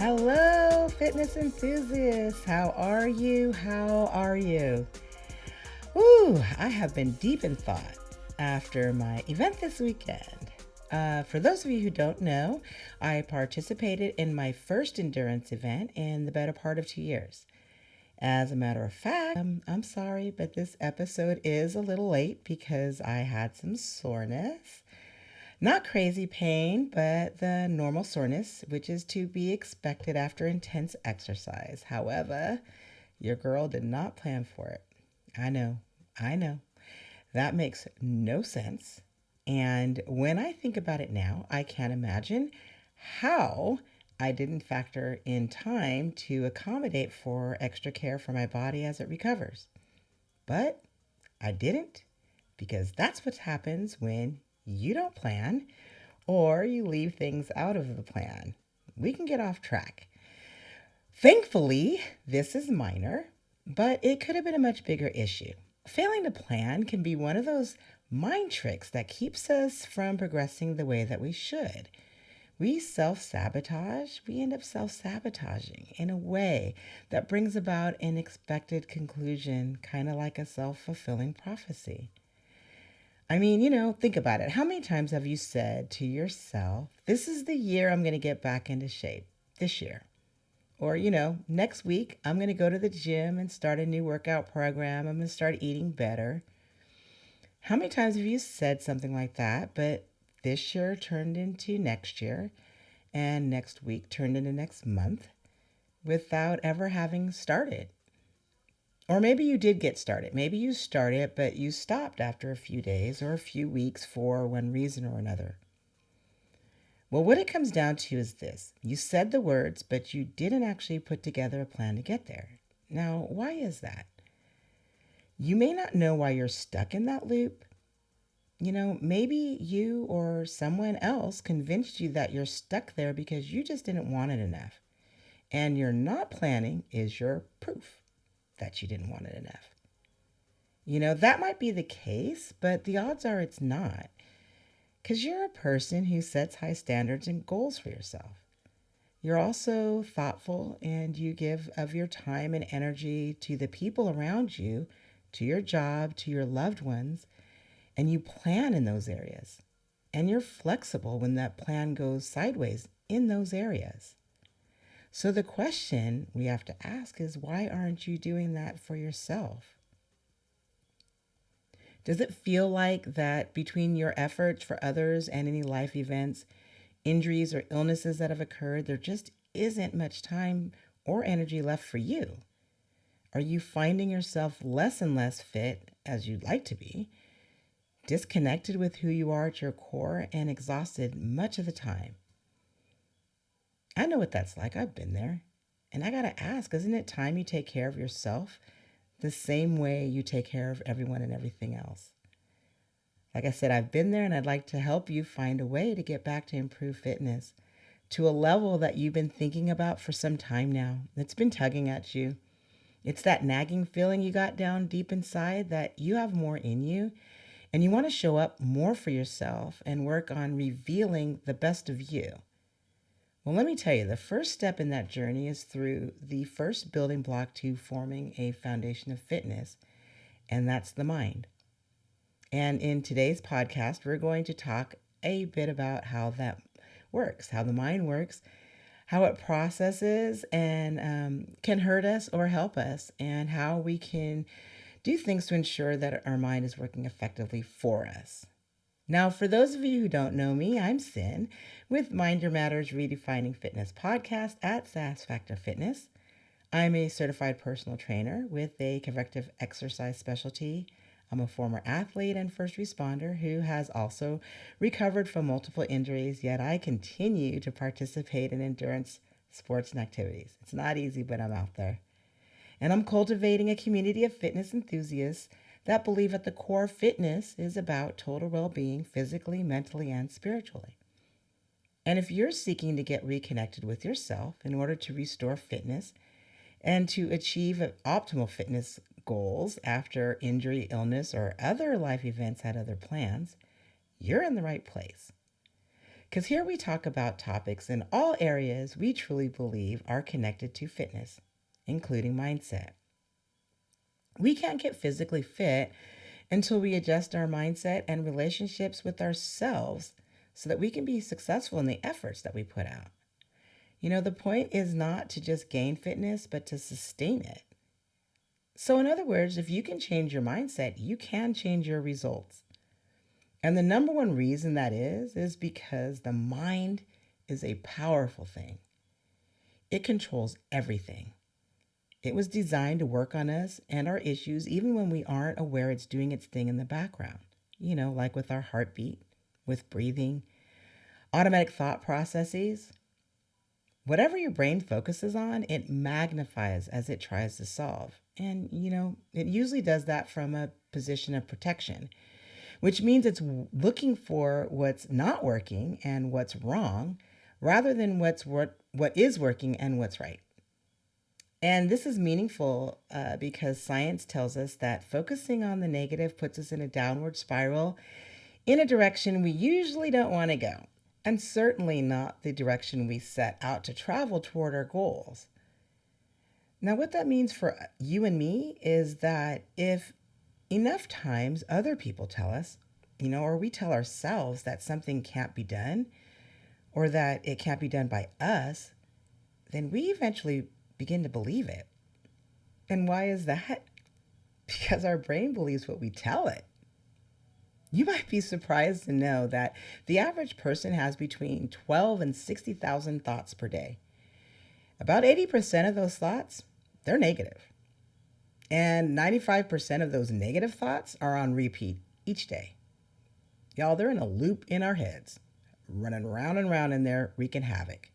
Hello, fitness enthusiasts. How are you? How are you? Ooh, I have been deep in thought after my event this weekend. For those of you who don't know, I participated in my first endurance event in the better part of 2 years. As a matter of fact, I'm sorry, but this episode is a little late because I had some soreness. Not crazy pain, but the normal soreness, which is to be expected after intense exercise. However, your girl did not plan for it. I know. That makes no sense. And when I think about it now, I can't imagine how I didn't factor in time to accommodate for extra care for my body as it recovers. But I didn't because that's what happens when you don't plan or you leave things out of the plan. We can get off track. Thankfully, this is minor, but it could have been a much bigger issue. Failing to plan can be one of those mind tricks that keeps us from progressing the way that we should. We end up self sabotaging in a way that brings about an expected conclusion, kind of like a self fulfilling prophecy. I mean, think about it. How many times have you said to yourself, this is the year I'm going to get back into shape this year? Or, next week I'm going to go to the gym and start a new workout program. I'm going to start eating better. How many times have you said something like that, but this year turned into next year and next week turned into next month without ever having started? Or maybe you did get started. Maybe you started, but you stopped after a few days or a few weeks for one reason or another. Well, what it comes down to is this: you said the words, but you didn't actually put together a plan to get there. Now, why is that? You may not know why you're stuck in that loop. Maybe you or someone else convinced you that you're stuck there because you just didn't want it enough. And your not planning is your proof that you didn't want it enough. That might be the case, but the odds are it's not. Because you're a person who sets high standards and goals for yourself. You're also thoughtful and you give of your time and energy to the people around you, to your job, to your loved ones, and you plan in those areas. And you're flexible when that plan goes sideways in those areas. So the question we have to ask is, why aren't you doing that for yourself? Does it feel like that between your efforts for others and any life events, injuries, or illnesses that have occurred, there just isn't much time or energy left for you? Are you finding yourself less and less fit as you'd like to be, disconnected with who you are at your core, and exhausted much of the time? I know what that's like. I've been there. And I gotta ask, isn't it time you take care of yourself the same way you take care of everyone and everything else? Like I said, I've been there and I'd like to help you find a way to get back to improved fitness to a level that you've been thinking about for some time now. It's been tugging at you. It's that nagging feeling you got down deep inside that you have more in you and you want to show up more for yourself and work on revealing the best of you. Well, let me tell you, the first step in that journey is through the first building block to forming a foundation of fitness, and that's the mind. And in today's podcast, we're going to talk a bit about how that works, how the mind works, how it processes and can hurt us or help us, and how we can do things to ensure that our mind is working effectively for us. Now, for those of you who don't know me, I'm Sin with Mind Your Matters Redefining Fitness podcast at Sassfactor Fitness. I'm a certified personal trainer with a corrective exercise specialty. I'm a former athlete and first responder who has also recovered from multiple injuries, yet I continue to participate in endurance sports and activities. It's not easy, but I'm out there. And I'm cultivating a community of fitness enthusiasts that believe at the core fitness is about total well-being physically, mentally, and spiritually. And if you're seeking to get reconnected with yourself in order to restore fitness and to achieve optimal fitness goals after injury, illness, or other life events had other plans, you're in the right place. Because here we talk about topics in all areas we truly believe are connected to fitness, including mindset. We can't get physically fit until we adjust our mindset and relationships with ourselves so that we can be successful in the efforts that we put out. The point is not to just gain fitness, but to sustain it. So, in other words, if you can change your mindset, you can change your results. And the number one reason that is because the mind is a powerful thing. It controls everything. It was designed to work on us and our issues even when we aren't aware it's doing its thing in the background. Like with our heartbeat, with breathing, automatic thought processes. Whatever your brain focuses on, it magnifies as it tries to solve. And, it usually does that from a position of protection, which means it's looking for what's not working and what's wrong rather than what is working and what's right. And this is meaningful because science tells us that focusing on the negative puts us in a downward spiral in a direction we usually don't want to go, and certainly not the direction we set out to travel toward our goals. Now, what that means for you and me is that if enough times other people tell us, or we tell ourselves that something can't be done or that it can't be done by us, then we eventually begin to believe it. And why is that? Because our brain believes what we tell it. You might be surprised to know that the average person has between 12 and 60,000 thoughts per day. About 80% of those thoughts, they're negative. And 95% of those negative thoughts are on repeat each day. Y'all, they're in a loop in our heads, running round and round in there, wreaking havoc.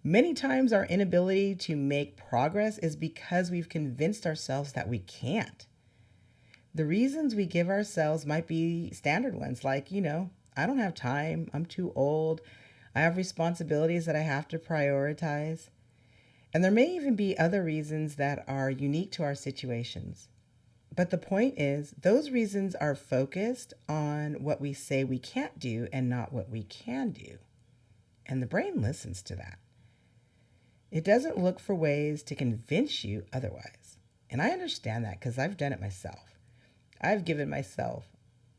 Many times our inability to make progress is because we've convinced ourselves that we can't. The reasons we give ourselves might be standard ones like, I don't have time, I'm too old, I have responsibilities that I have to prioritize. And there may even be other reasons that are unique to our situations. But the point is, those reasons are focused on what we say we can't do and not what we can do. And the brain listens to that. It doesn't look for ways to convince you otherwise. And I understand that because I've done it myself. I've given myself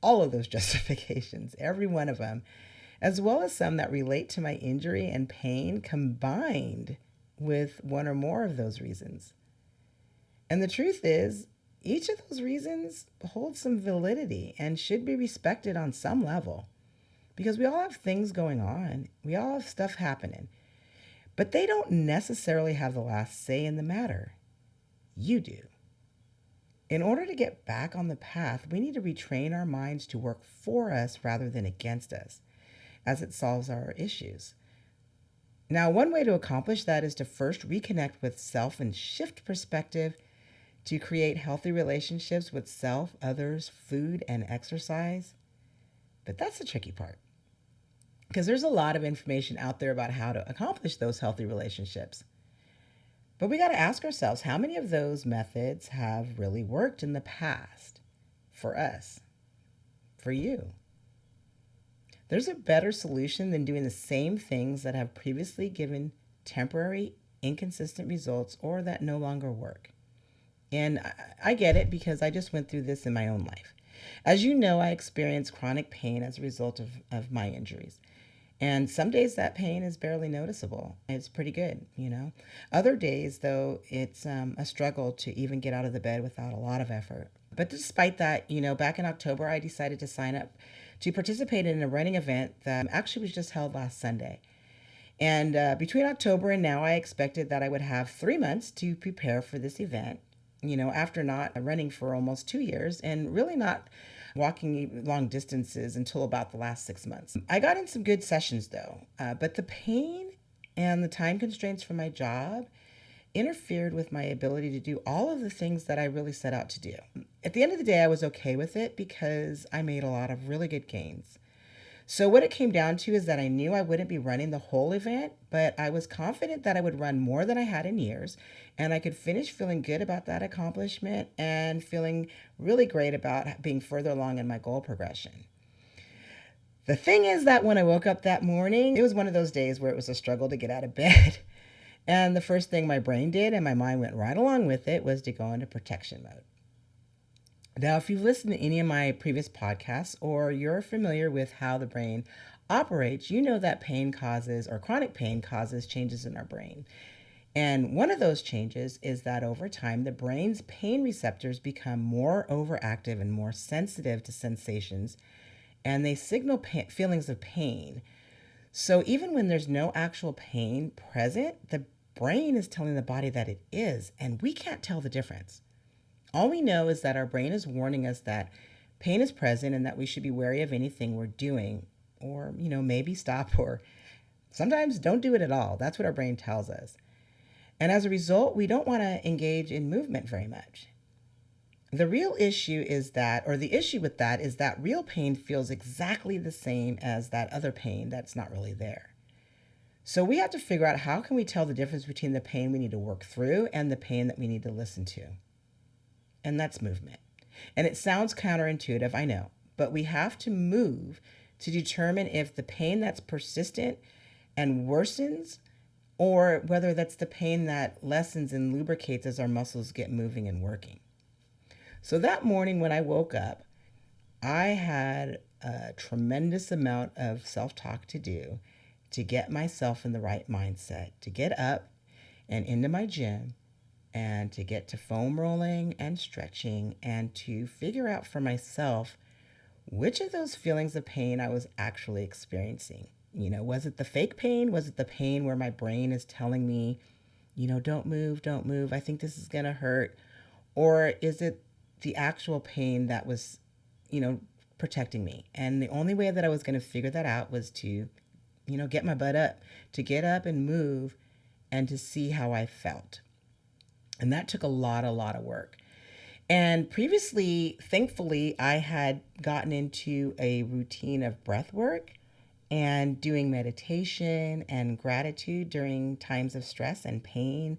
all of those justifications, every one of them, as well as some that relate to my injury and pain combined with one or more of those reasons. And the truth is, each of those reasons holds some validity and should be respected on some level because we all have things going on. We all have stuff happening. But they don't necessarily have the last say in the matter. You do. In order to get back on the path, we need to retrain our minds to work for us rather than against us as it solves our issues. Now, one way to accomplish that is to first reconnect with self and shift perspective to create healthy relationships with self, others, food, and exercise. But that's the tricky part because there's a lot of information out there about how to accomplish those healthy relationships. But we got to ask ourselves, how many of those methods have really worked in the past for us, for you? There's a better solution than doing the same things that have previously given temporary, inconsistent results or that no longer work. And I get it because I just went through this in my own life. As you know, I experienced chronic pain as a result of my injuries. And some days that pain is barely noticeable. It's pretty good. Other days, though, it's a struggle to even get out of the bed without a lot of effort. But despite that, back in October, I decided to sign up to participate in a running event that actually was just held last Sunday. And between October and now, I expected that I would have 3 months to prepare for this event, after not running for almost 2 years and really not walking long distances until about the last 6 months. I got in some good sessions though, but the pain and the time constraints from my job interfered with my ability to do all of the things that I really set out to do. At the end of the day, I was okay with it because I made a lot of really good gains. So what it came down to is that I knew I wouldn't be running the whole event, but I was confident that I would run more than I had in years, and I could finish feeling good about that accomplishment and feeling really great about being further along in my goal progression. The thing is that when I woke up that morning, it was one of those days where it was a struggle to get out of bed. And the first thing my brain did, and my mind went right along with it, was to go into protection mode. Now, if you've listened to any of my previous podcasts or you're familiar with how the brain operates, you know that pain causes, or chronic pain causes, changes in our brain. And one of those changes is that over time, the brain's pain receptors become more overactive and more sensitive to sensations, and they signal feelings of pain. So even when there's no actual pain present, the brain is telling the body that it is, and we can't tell the difference. All we know is that our brain is warning us that pain is present and that we should be wary of anything we're doing, or, maybe stop, or sometimes don't do it at all. That's what our brain tells us. And as a result, we don't want to engage in movement very much. The real issue is that, or the issue with that is that real pain feels exactly the same as that other pain that's not really there. So we have to figure out, how can we tell the difference between the pain we need to work through and the pain that we need to listen to? And that's movement. And it sounds counterintuitive, I know, but we have to move to determine if the pain that's persistent and worsens, or whether that's the pain that lessens and lubricates as our muscles get moving and working. So that morning when I woke up, I had a tremendous amount of self-talk to do to get myself in the right mindset, to get up and into my gym, and to get to foam rolling and stretching, and to figure out for myself which of those feelings of pain I was actually experiencing. Was it the fake pain? Was it the pain where my brain is telling me, don't move, don't move, I think this is going to hurt? Or is it the actual pain that was, protecting me? And the only way that I was going to figure that out was to, get my butt up, to get up and move, and to see how I felt. And that took a lot of work. And previously, thankfully, I had gotten into a routine of breath work and doing meditation and gratitude during times of stress and pain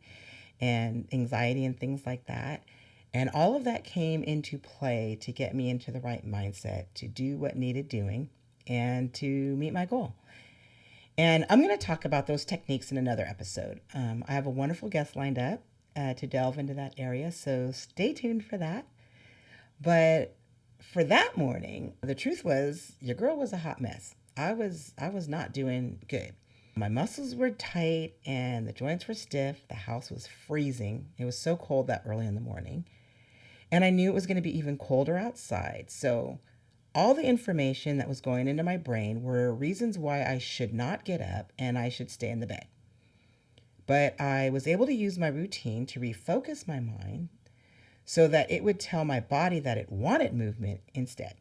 and anxiety and things like that. And all of that came into play to get me into the right mindset to do what needed doing and to meet my goal. And I'm going to talk about those techniques in another episode. I have a wonderful guest lined up to delve into that area, so stay tuned for that. But for that morning, the truth was, your girl was a hot mess. I was not doing good. My muscles were tight and the joints were stiff. The house was freezing. It was so cold that early in the morning. And I knew it was going to be even colder outside. So all the information that was going into my brain were reasons why I should not get up and I should stay in the bed. But I was able to use my routine to refocus my mind so that it would tell my body that it wanted movement instead.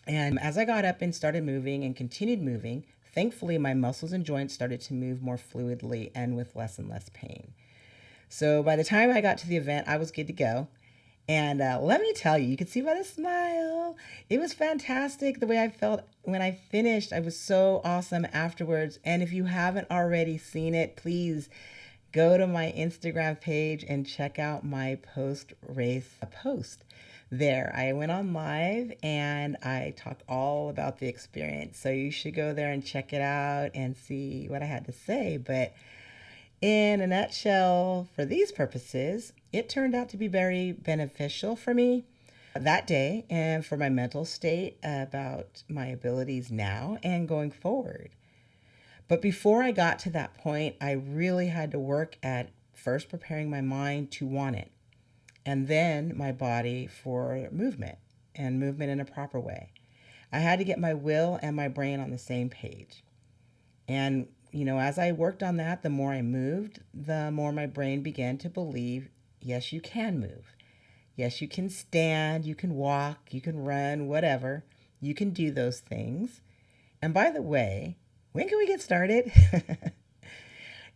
And as I got up and started moving and continued moving, thankfully my muscles and joints started to move more fluidly and with less and less pain. So by the time I got to the event, I was good to go. And let me tell you, you could see by the smile, it was fantastic the way I felt when I finished. I was so awesome afterwards. And if you haven't already seen it, please go to my Instagram page and check out my post-race post. There, I went on live and I talked all about the experience. So you should go there and check it out and see what I had to say. But in a nutshell, for these purposes, it turned out to be very beneficial for me that day and for my mental state about my abilities now and going forward. But before I got to that point, I really had to work at first preparing my mind to want it, and then my body for movement, and movement in a proper way. I had to get my will and my brain on the same page. And, as I worked on that, the more I moved, the more my brain began to believe, yes, you can move. Yes, you can stand, you can walk, you can run, whatever. You can do those things. And by the way, when can we get started?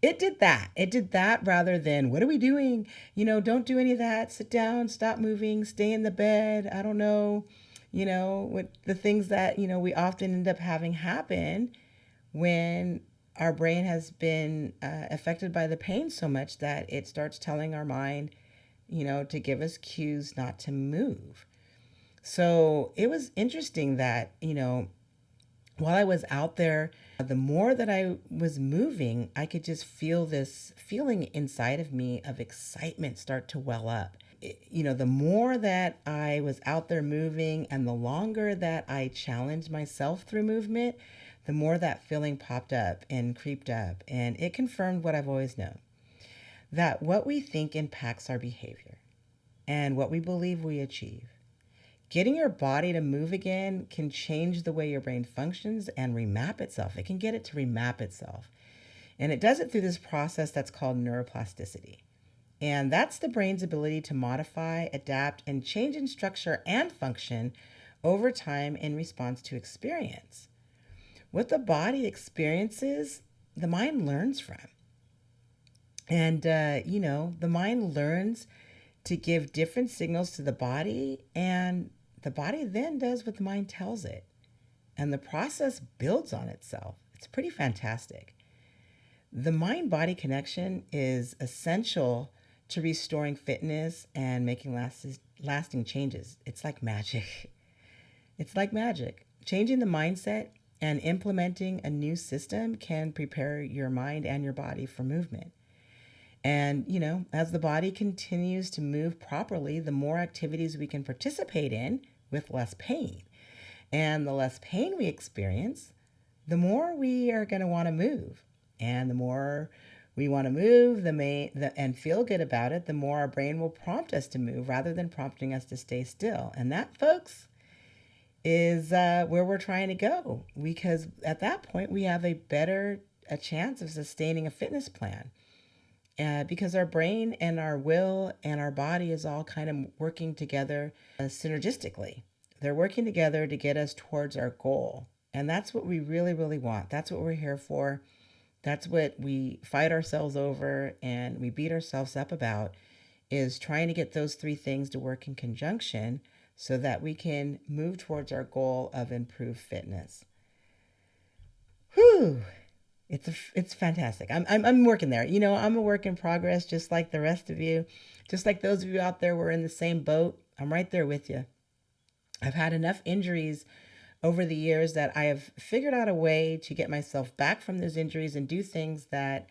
It did that. It did that rather than, what are we doing? Don't do any of that. Sit down, stop moving, stay in the bed. I don't know, with the things that, we often end up having happen when our brain has been affected by the pain so much that it starts telling our mind, to give us cues not to move. So it was interesting that, While I was out there, the more that I was moving, I could just feel this feeling inside of me of excitement start to well up. The more that I was out there moving and the longer that I challenged myself through movement, the more that feeling popped up and creeped up. And it confirmed what I've always known, that what we think impacts our behavior and what we believe we achieve. Getting your body to move again can change the way your brain functions and remap itself. It can get it to remap itself. And it does it through this process that's called neuroplasticity. And that's the brain's ability to modify, adapt, and change in structure and function over time in response to experience. What the body experiences, the mind learns from. And, the mind learns to give different signals to the body, and the body then does what the mind tells it. And the process builds on itself. It's pretty fantastic. The mind-body connection is essential to restoring fitness and making lasting changes. It's like magic. It's like magic. Changing the mindset and implementing a new system can prepare your mind and your body for movement. And, as the body continues to move properly, the more activities we can participate in with less pain. And the less pain we experience, the more we are going to want to move. And the more we want to move and feel good about it, the more our brain will prompt us to move rather than prompting us to stay still. And that, folks, is where we're trying to go, because at that point we have a chance of sustaining a fitness plan, because our brain and our will and our body is all kind of working together synergistically. They're working together to get us towards our goal, and that's what we really, really want. That's what we're here for. That's what we fight ourselves over and we beat ourselves up about, is trying to get those three things to work in conjunction so that we can move towards our goal of improved fitness. Whew. It's fantastic. I'm working there. I'm a work in progress, just like the rest of you. Just like those of you out there, we're in the same boat. I'm right there with you. I've had enough injuries over the years that I have figured out a way to get myself back from those injuries and do things that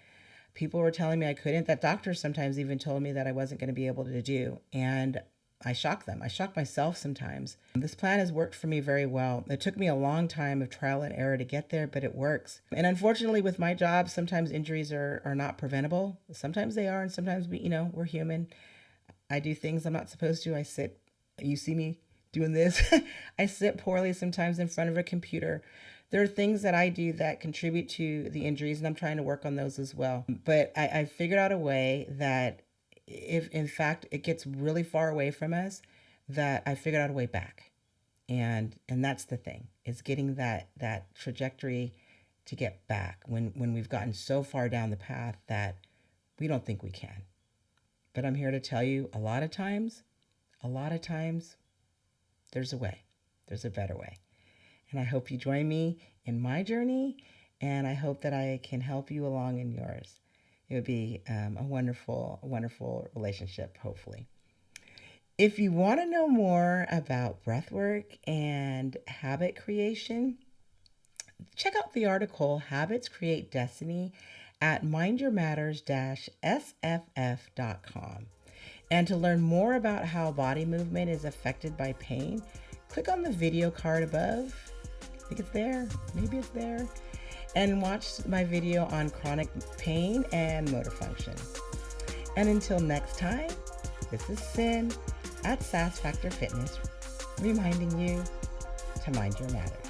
people were telling me I couldn't, that doctors sometimes even told me that I wasn't going to be able to do. And I shock them. I shock myself sometimes. This plan has worked for me very well. It took me a long time of trial and error to get there, but it works. And unfortunately, with my job, sometimes injuries are not preventable. Sometimes they are, and sometimes we're human. I do things I'm not supposed to. You see me doing this. I sit poorly sometimes in front of a computer. There are things that I do that contribute to the injuries, and I'm trying to work on those as well. But I figured out a way that if in fact it gets really far away from us, that I figured out a way back. And that's the thing, is getting that trajectory to get back when we've gotten so far down the path that we don't think we can. But I'm here to tell you, a lot of times, there's a way. There's a better way. And I hope you join me in my journey, and I hope that I can help you along in yours. It would be a wonderful, wonderful relationship, hopefully. If you want to know more about breathwork and habit creation, check out the article Habits Create Destiny at mindyourmatters-sff.com. And to learn more about how body movement is affected by pain, click on the video card above. I think it's there. Maybe it's there. And watch my video on chronic pain and motor function. And until next time, this is Sin at Sassfactor Fitness, reminding you to mind your matters.